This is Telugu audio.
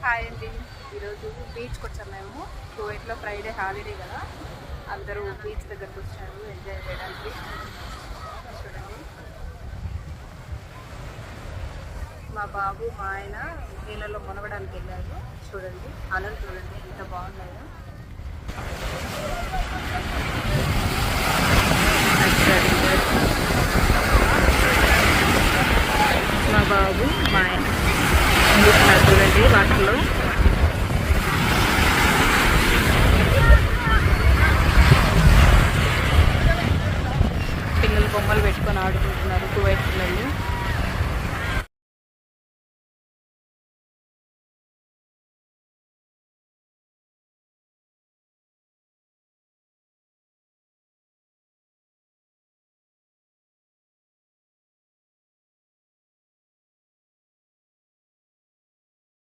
హాయ్ అండి. ఈరోజు బీచ్కి వచ్చాం మేము. కువైట్లో ఫ్రైడే హాలిడే కదా, అందరూ బీచ్ దగ్గరకు వచ్చారు ఎంజాయ్ చేయడానికి. చూడండి, మా బాబు మా ఆయన నీళ్ళలో మునగడానికి వెళ్ళారు. చూడండి అలలు చూడండి ఎంత బాగున్నాయో. మా బాబు మా ఆయన చూడండి వాటర్లో.